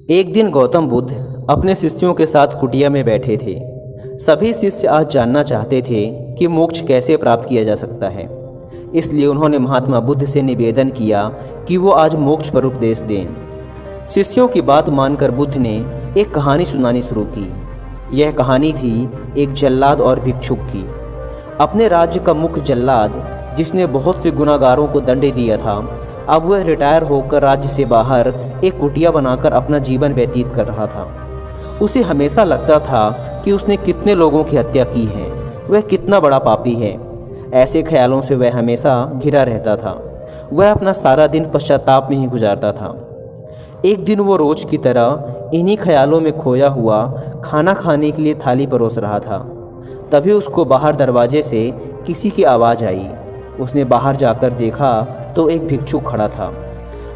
एक दिन गौतम बुद्ध अपने शिष्यों के साथ कुटिया में बैठे थे। सभी शिष्य आज जानना चाहते थे कि मोक्ष कैसे प्राप्त किया जा सकता है। इसलिए उन्होंने महात्मा बुद्ध से निवेदन किया कि वो आज मोक्ष पर उपदेश दें। शिष्यों की बात मानकर बुद्ध ने एक कहानी सुनानी शुरू की। यह कहानी थी एक जल्लाद और भिक्षुक की। अपने राज्य का मुख्य जल्लाद, जिसने बहुत से गुनाहगारों को दंड दिया था, अब वह रिटायर होकर राज्य से बाहर एक कुटिया बनाकर अपना जीवन व्यतीत कर रहा था। उसे हमेशा लगता था कि उसने कितने लोगों की हत्या की है, वह कितना बड़ा पापी है। ऐसे ख्यालों से वह हमेशा घिरा रहता था। वह अपना सारा दिन पश्चाताप में ही गुजारता था। एक दिन वो रोज की तरह इन्हीं ख्यालों में खोया हुआ खाना खाने के लिए थाली परोस रहा था। तभी उसको बाहर दरवाजे से किसी की आवाज़ आई। उसने बाहर जाकर देखा तो एक भिक्षुक खड़ा था।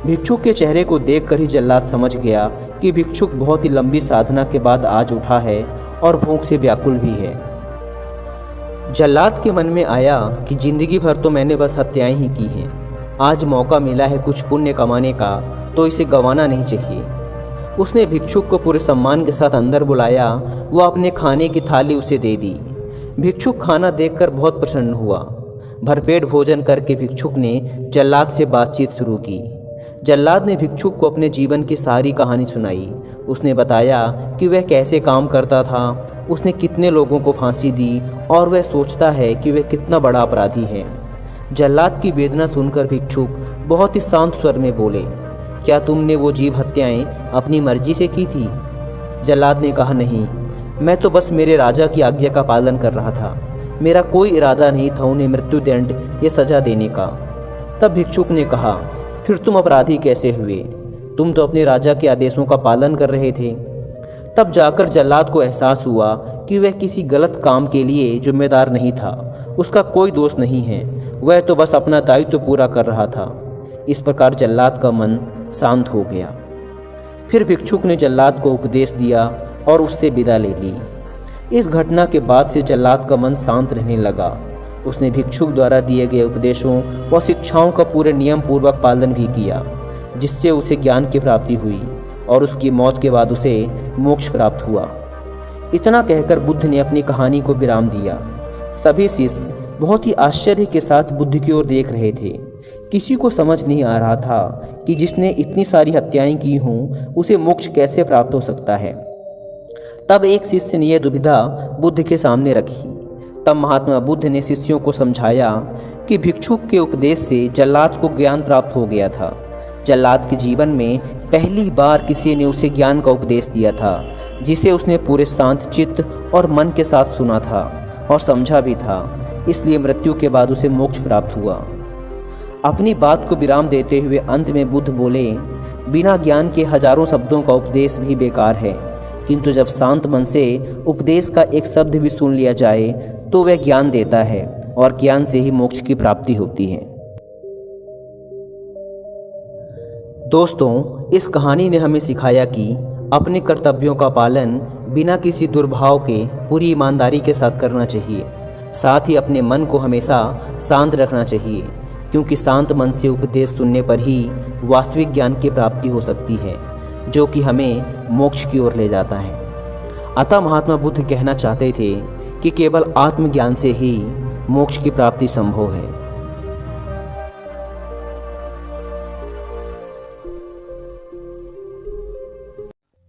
भिक्षुक के चेहरे को देखकर ही जल्लाद समझ गया कि भिक्षुक बहुत ही लंबी साधना के बाद आज उठा है और भूख से व्याकुल भी है। जल्लाद के मन में आया कि जिंदगी भर तो मैंने बस हत्याएं ही की हैं। आज मौका मिला है कुछ पुण्य कमाने का, तो इसे गंवाना नहीं चाहिए। उसने भिक्षुक को पूरे सम्मान के साथ अंदर बुलाया। वह अपने खाने की थाली उसे दे दी। भिक्षुक खाना देखकर बहुत प्रसन्न हुआ। भरपेट भोजन करके भिक्षुक ने जल्लाद से बातचीत शुरू की। जल्लाद ने भिक्षुक को अपने जीवन की सारी कहानी सुनाई। उसने बताया कि वह कैसे काम करता था, उसने कितने लोगों को फांसी दी और वह सोचता है कि वह कितना बड़ा अपराधी है। जल्लाद की वेदना सुनकर भिक्षुक बहुत ही शांत स्वर में बोले, क्या तुमने वो जीव हत्याएं अपनी मर्जी से की थी? जल्लाद ने कहा, नहीं, मैं तो बस मेरे राजा की आज्ञा का पालन कर रहा था। मेरा कोई इरादा नहीं था उन्हें मृत्युदंड या सजा देने का। तब भिक्षुक ने कहा, फिर तुम अपराधी कैसे हुए? तुम तो अपने राजा के आदेशों का पालन कर रहे थे। तब जाकर जल्लाद को एहसास हुआ कि वह किसी गलत काम के लिए जिम्मेदार नहीं था। उसका कोई दोष नहीं है, वह तो बस अपना दायित्व पूरा कर रहा था। इस प्रकार जल्लाद का मन शांत हो गया। फिर भिक्षुक ने जल्लाद को उपदेश दिया और उससे विदा ले ली। इस घटना के बाद से जल्लाद का मन शांत रहने लगा। उसने भिक्षुक द्वारा दिए गए उपदेशों व शिक्षाओं का पूरे नियम पूर्वक पालन भी किया, जिससे उसे ज्ञान की प्राप्ति हुई और उसकी मौत के बाद उसे मोक्ष प्राप्त हुआ। इतना कहकर बुद्ध ने अपनी कहानी को विराम दिया। सभी शिष्य बहुत ही आश्चर्य के साथ बुद्ध की ओर देख रहे थे। किसी को समझ नहीं आ रहा था कि जिसने इतनी सारी हत्याएं की हों, उसे मोक्ष कैसे प्राप्त हो सकता है। तब एक शिष्य ने यह दुविधा बुद्ध के सामने रखी। तब महात्मा बुद्ध ने शिष्यों को समझाया कि भिक्षुक के उपदेश से जल्लाद को ज्ञान प्राप्त हो गया था। जल्लाद के जीवन में पहली बार किसी ने उसे ज्ञान का उपदेश दिया था, जिसे उसने पूरे शांत चित्त और मन के साथ सुना था और समझा भी था। इसलिए मृत्यु के बाद उसे मोक्ष प्राप्त हुआ। अपनी बात को विराम देते हुए अंत में बुद्ध बोले, बिना ज्ञान के हजारों शब्दों का उपदेश भी बेकार है, किंतु जब शांत मन से उपदेश का एक शब्द भी सुन लिया जाए तो वह ज्ञान देता है और ज्ञान से ही मोक्ष की प्राप्ति होती है। दोस्तों, इस कहानी ने हमें सिखाया कि अपने कर्तव्यों का पालन बिना किसी दुर्भाव के पूरी ईमानदारी के साथ करना चाहिए। साथ ही अपने मन को हमेशा शांत रखना चाहिए, क्योंकि शांत मन से उपदेश सुनने पर ही वास्तविक ज्ञान की प्राप्ति हो सकती है, जो कि हमें मोक्ष की ओर ले जाता है। अतः महात्मा बुद्ध कहना चाहते थे कि केवल आत्मज्ञान से ही मोक्ष की प्राप्ति संभव है।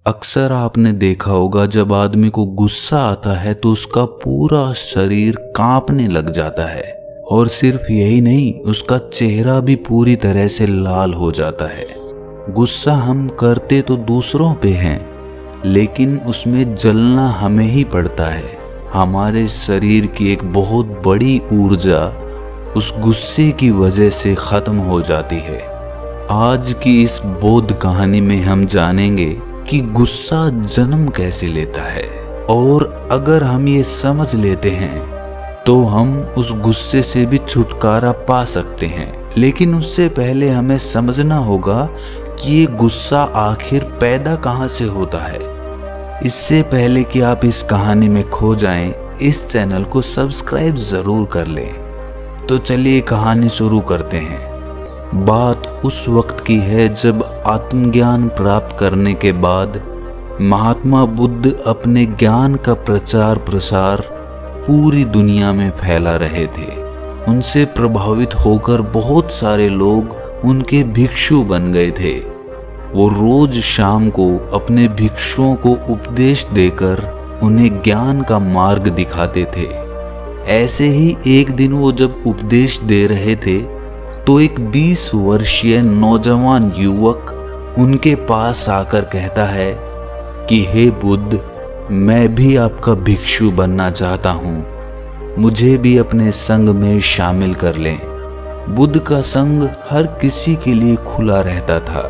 अक्सर आपने देखा होगा, जब आदमी को गुस्सा आता है तो उसका पूरा शरीर कांपने लग जाता है, और सिर्फ यही नहीं, उसका चेहरा भी पूरी तरह से लाल हो जाता है। गुस्सा हम करते तो दूसरों पे हैं, लेकिन उसमें जलना हमें ही पड़ता है। हमारे शरीर की एक बहुत बड़ी ऊर्जा उस गुस्से की वजह से खत्म हो जाती है। आज की इस बोध कहानी में हम जानेंगे कि गुस्सा जन्म कैसे लेता है, और अगर हम ये समझ लेते हैं तो हम उस गुस्से से भी छुटकारा पा सकते हैं। लेकिन उससे पहले हमें समझना होगा कि ये गुस्सा आखिर पैदा कहाँ से होता है। इससे पहले कि आप इस कहानी में खो जाएं, इस चैनल को सब्सक्राइब जरूर कर लें। तो चलिए कहानी शुरू करते हैं। बात उस वक्त की है जब आत्मज्ञान प्राप्त करने के बाद महात्मा बुद्ध अपने ज्ञान का प्रचार प्रसार पूरी दुनिया में फैला रहे थे। उनसे प्रभावित होकर बहुत सारे लोग उनके भिक्षु बन गए थे। वो रोज शाम को अपने भिक्षुओं को उपदेश देकर उन्हें ज्ञान का मार्ग दिखाते थे। ऐसे ही एक दिन वो जब उपदेश दे रहे थे तो एक 20 वर्षीय नौजवान युवक उनके पास आकर कहता है कि हे बुद्ध, मैं भी आपका भिक्षु बनना चाहता हूँ, मुझे भी अपने संग में शामिल कर लें। बुद्ध का संग हर किसी के लिए खुला रहता था,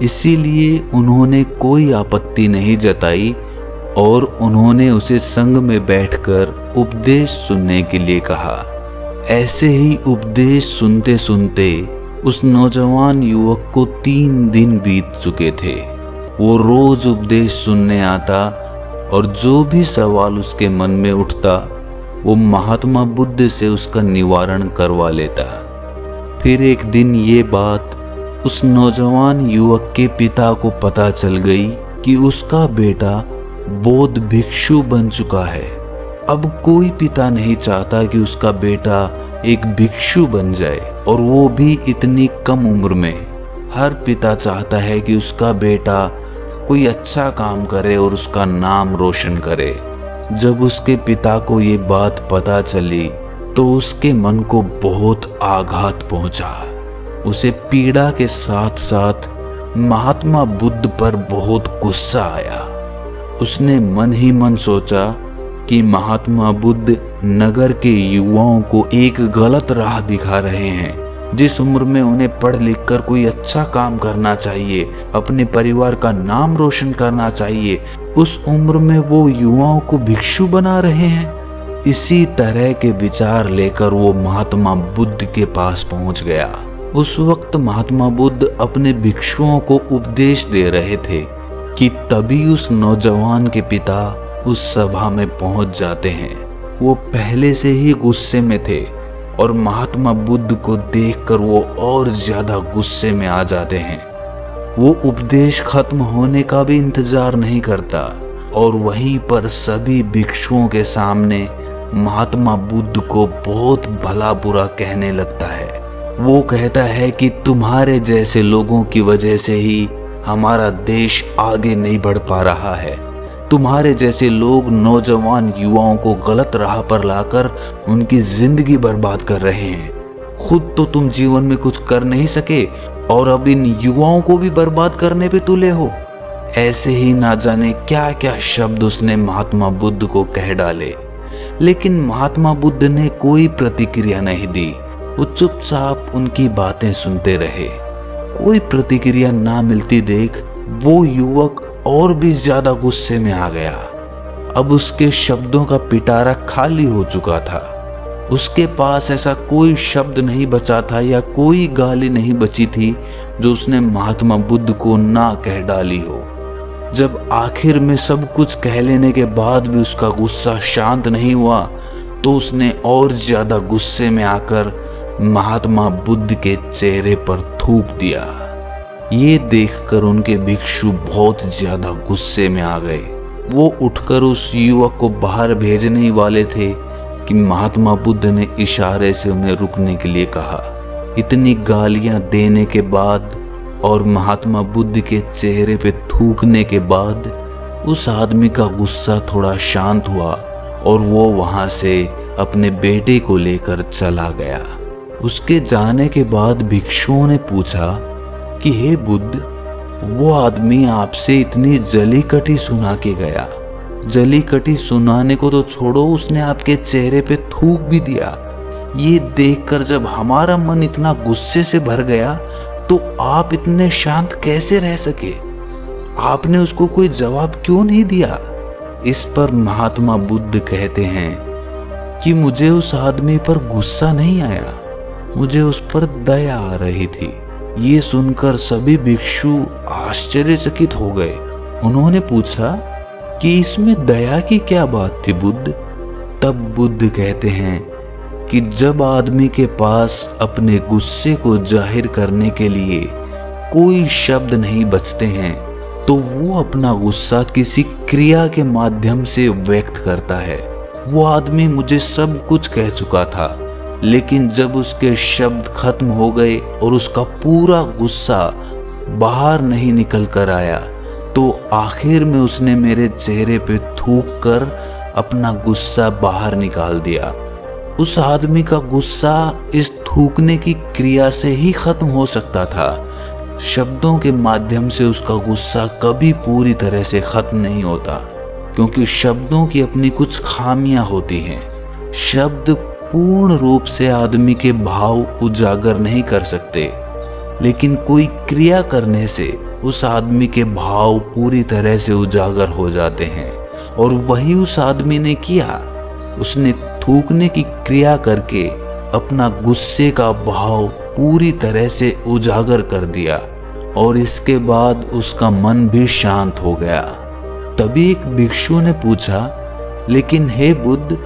इसीलिए उन्होंने कोई आपत्ति नहीं जताई और उन्होंने उसे संग में बैठकर उपदेश सुनने के लिए कहा। ऐसे ही उपदेश सुनते सुनते उस नौजवान युवक को 3 दिन बीत चुके थे। वो रोज उपदेश सुनने आता और जो भी सवाल उसके मन में उठता वो महात्मा बुद्ध से उसका निवारण करवा लेता। फिर एक दिन ये बात उस नौजवान युवक के पिता को पता चल गई कि उसका बेटा बौद्ध भिक्षु बन चुका है। अब कोई पिता नहीं चाहता कि उसका बेटा एक भिक्षु बन जाए, और वो भी इतनी कम उम्र में। हर पिता चाहता है कि उसका बेटा कोई अच्छा काम करे और उसका नाम रोशन करे। जब उसके पिता को ये बात पता चली तो उसके मन को बहुत आघात पहुंचा। उसे पीड़ा के साथ साथ महात्मा बुद्ध पर बहुत गुस्सा आया। उसने मन ही मन सोचा कि महात्मा बुद्ध नगर के युवाओं को एक गलत राह दिखा रहे हैं। जिस उम्र में उन्हें पढ़ लिख कर कोई अच्छा काम करना चाहिए, अपने परिवार का नाम रोशन करना चाहिए, उस उम्र में वो युवाओं को भिक्षु बना रहे हैं। इसी तरह के विचार लेकर वो महात्मा बुद्ध के पास पहुंच गया। उस वक्त महात्मा बुद्ध अपने भिक्षुओं को उपदेश दे रहे थे कि तभी उस नौजवान के पिता उस सभा में पहुंच जाते हैं। वो पहले से ही गुस्से में थे और महात्मा बुद्ध को देखकर वो और ज्यादा गुस्से में आ जाते हैं। वो उपदेश खत्म होने का भी इंतजार नहीं करता और वहीं पर सभी भिक्षुओं के सामने महात्मा बुद्ध को बहुत भला बुरा कहने लगता है। वो कहता है कि तुम्हारे जैसे लोगों की वजह से ही हमारा देश आगे नहीं बढ़ पा रहा है। तुम्हारे जैसे लोग नौजवान युवाओं को गलत राह पर लाकर उनकी जिंदगी बर्बाद कर रहे हैं। खुद तो तुम जीवन में कुछ कर नहीं सके और अब इन युवाओं को भी बर्बाद करने पे तुले हो। ऐसे ही ना जाने क्या क्या शब्द उसने महात्मा बुद्ध को कह डाले, लेकिन महात्मा बुद्ध ने कोई प्रतिक्रिया नहीं दी। वो चुपचाप उनकी बातें सुनते रहे। कोई प्रतिक्रिया ना मिलती देख वो युवक और भी ज्यादा गुस्से में आ गया। अब उसके शब्दों का पिटारा खाली हो चुका था। उसके पास ऐसा कोई शब्द नहीं बचा था या कोई गाली नहीं बची थी जो उसने महात्मा बुद्ध को ना कह डाली हो। जब आखिर में सब कुछ कह लेने के बाद भी उसका गुस्सा शांत नहीं हुआ तो उसने और ज्यादा गुस्से में आकर महात्मा बुद्ध के चेहरे पर थूक दिया। ये देखकर उनके भिक्षु बहुत ज्यादा गुस्से में आ गए। वो उठकर उस युवक को बाहर भेजने ही वाले थे कि महात्मा बुद्ध ने इशारे से उन्हें रुकने के लिए कहा। इतनी गालियां देने के बाद और महात्मा बुद्ध के चेहरे पे थूकने के बाद उस आदमी का गुस्सा थोड़ा शांत हुआ और वो वहां से अपने बेटे को लेकर चला गया। उसके जाने के बाद भिक्षुओं ने पूछा कि हे बुद्ध, वो आदमी आपसे इतनी जली कटी सुना के गया। जली कटी सुनाने को तो छोड़ो, उसने आपके चेहरे पे थूक भी दिया। ये देखकर जब हमारा मन इतना गुस्से से भर गया तो आप इतने शांत कैसे रह सके? आपने उसको कोई जवाब क्यों नहीं दिया? इस पर महात्मा बुद्ध कहते हैं कि मुझे उस आदमी पर गुस्सा नहीं आया, मुझे उस पर दया आ रही थी। ये सुनकर सभी भिक्षु आश्चर्यचकित हो गए। उन्होंने पूछा कि इसमें दया की क्या बात थी बुद्ध? तब बुद्ध कहते हैं कि जब आदमी के पास अपने गुस्से को जाहिर करने के लिए कोई शब्द नहीं बचते हैं तो वो अपना गुस्सा किसी क्रिया के माध्यम से व्यक्त करता है। वो आदमी मुझे सब कुछ कह चुका था, लेकिन जब उसके शब्द खत्म हो गए और उसका पूरा गुस्सा बाहर नहीं निकल कर आया तो आखिर में उसने मेरे चेहरे पे थूक कर अपना गुस्सा बाहर निकाल दिया। उस आदमी का गुस्सा इस थूकने की क्रिया से ही खत्म हो सकता था। शब्दों के माध्यम से उसका गुस्सा कभी पूरी तरह से खत्म नहीं होता, क्योंकि शब्दों की अपनी कुछ खामियां होती हैं। शब्द पूर्ण रूप से आदमी के भाव उजागर नहीं कर सकते, लेकिन कोई क्रिया करने से उस आदमी के भाव पूरी तरह से उजागर हो जाते हैं। और वही उस आदमी ने किया। उसने थूकने की क्रिया करके अपना गुस्से का भाव पूरी तरह से उजागर कर दिया और इसके बाद उसका मन भी शांत हो गया। तभी एक भिक्षु ने पूछा, लेकिन हे बुद्ध,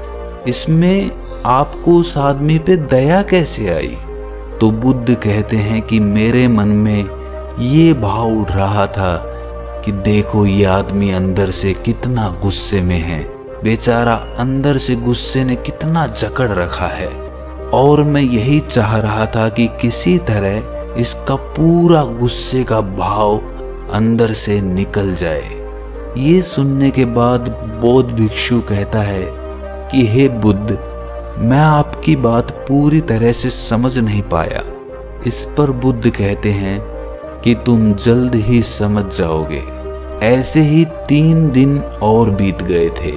इसमें आपको उस आदमी पे दया कैसे आई? तो बुद्ध कहते हैं कि मेरे मन में ये भाव उठ रहा था कि देखो ये आदमी अंदर से कितना गुस्से में है, बेचारा अंदर से गुस्से ने कितना जकड़ रखा है, और मैं यही चाह रहा था कि किसी तरह इसका पूरा गुस्से का भाव अंदर से निकल जाए। ये सुनने के बाद बौद्ध भिक्षु कहता है कि हे बुद्ध, मैं आपकी बात पूरी तरह से समझ नहीं पाया। इस पर बुद्ध कहते हैं कि तुम जल्द ही समझ जाओगे। ऐसे ही 3 दिन और बीत गए थे।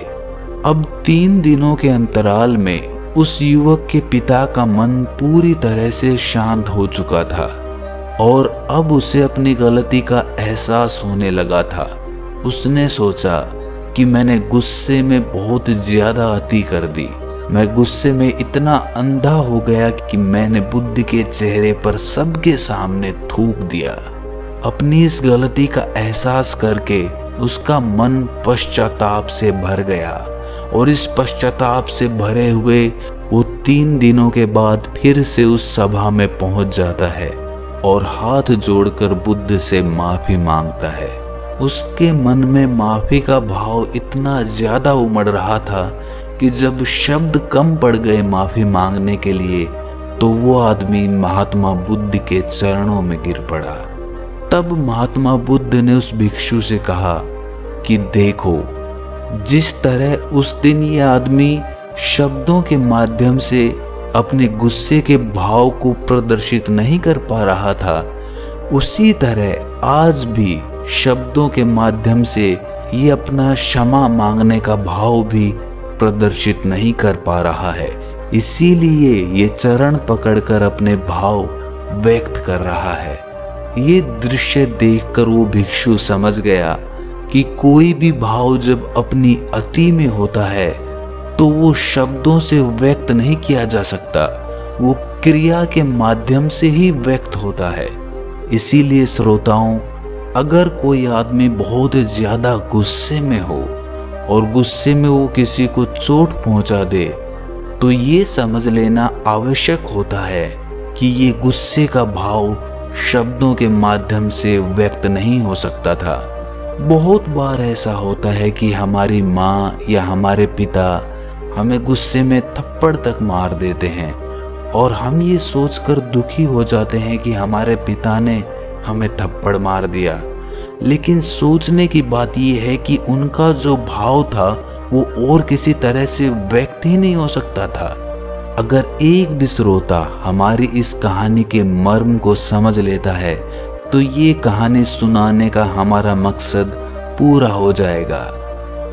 अब 3 दिनों के अंतराल में उस युवक के पिता का मन पूरी तरह से शांत हो चुका था और अब उसे अपनी गलती का एहसास होने लगा था। उसने सोचा कि मैंने गुस्से में बहुत ज्यादा अति कर दी। मैं गुस्से में इतना अंधा हो गया कि मैंने बुद्ध के चेहरे पर सबके सामने थूक दिया। अपनी इस गलती का एहसास करके उसका मन पश्चाताप से भर गया और इस पश्चाताप से भरे हुए वो 3 दिनों के बाद फिर से उस सभा में पहुंच जाता है और हाथ जोड़कर बुद्ध से माफी मांगता है। उसके मन में माफी का भाव इतना ज्यादा उमड़ रहा था कि जब शब्द कम पड़ गए माफी मांगने के लिए तो वो आदमी महात्मा बुद्ध के चरणों में गिर पड़ा। तब महात्मा बुद्ध ने उस भिक्षु से कहा कि देखो, जिस तरह उस दिन ये आदमी शब्दों के माध्यम से अपने गुस्से के भाव को प्रदर्शित नहीं कर पा रहा था, उसी तरह आज भी शब्दों के माध्यम से ये अपना क्षमा मांगने का भाव भी प्रदर्शित नहीं कर पा रहा है। इसीलिए ये चरण पकड़कर अपने भाव व्यक्त कर रहा है। ये दृश्य देखकर वो भिक्षु समझ गया कि कोई भी भाव जब अपनी अति में होता है तो वो शब्दों से व्यक्त नहीं किया जा सकता, वो क्रिया के माध्यम से ही व्यक्त होता है। इसीलिए श्रोताओं, अगर कोई आदमी बहुत ज्यादा गुस्से में हो और गुस्से में वो किसी को चोट पहुंचा दे तो ये समझ लेना आवश्यक होता है कि ये गुस्से का भाव शब्दों के माध्यम से व्यक्त नहीं हो सकता था। बहुत बार ऐसा होता है कि हमारी माँ या हमारे पिता हमें गुस्से में थप्पड़ तक मार देते हैं और हम ये सोचकर दुखी हो जाते हैं कि हमारे पिता ने हमें थप्पड़ मार दिया। लेकिन सोचने की बात यह है कि उनका जो भाव था वो और किसी तरह से व्यक्त ही नहीं हो सकता था। अगर एक भी श्रोता हमारी इस कहानी के मर्म को समझ लेता है तो ये कहानी सुनाने का हमारा मकसद पूरा हो जाएगा।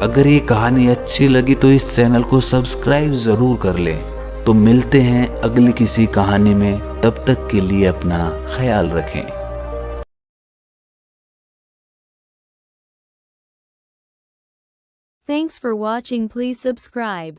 अगर ये कहानी अच्छी लगी तो इस चैनल को सब्सक्राइब ज़रूर कर लें। तो मिलते हैं अगली किसी कहानी में, तब तक के लिए अपना ख्याल रखें। Thanks for watching. Please subscribe.